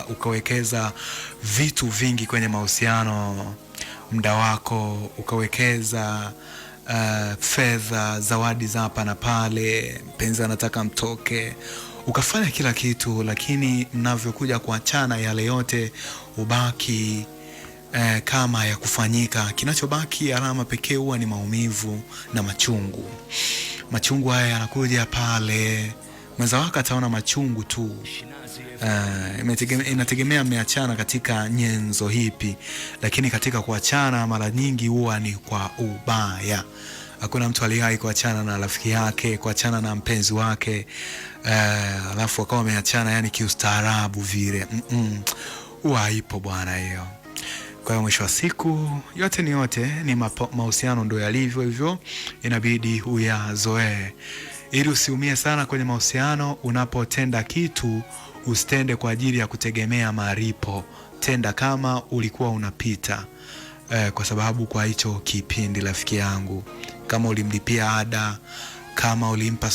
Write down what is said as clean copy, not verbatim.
Ukawekeza vitu vingi kwenye mahusiano, muda wako, ukawekeza fedha, zawadi za hapa na pale, mpenzi anataka mtoke, ukafanya kila kitu, lakini mnavyokuja kuachana yale yote ubaki kama ya kufanyika. Kinachobaki alama pekee huwa ni maumivu na machungu. Machungu haya yanakuja pale mwenza wako ataona machungu tu. Inategemea mmeachana katika nyenzo hipi, lakini katika kuachana mara nyingi huwa ni kwa ubaya. Hakuna mtu aliyewahi kuachana na rafiki yake, kuachana na mpenzi wake alafu akawa ameachana yani kiustaarabu vile. Huwa haipo bwana hiyo. Kwa hiyo mwisho wa siku yote ni mahusiano ndio yalivyo hivyo, inabidi uyazoee ili usiumie sana kwenye mahusiano. Unapotenda kitu usitende kwa ajili ya kutegemea malipo, tenda kama ulikuwa unapita kwa sababu kwa hicho kipindi rafiki yangu, kama ulimlipia ada, kama ulimpa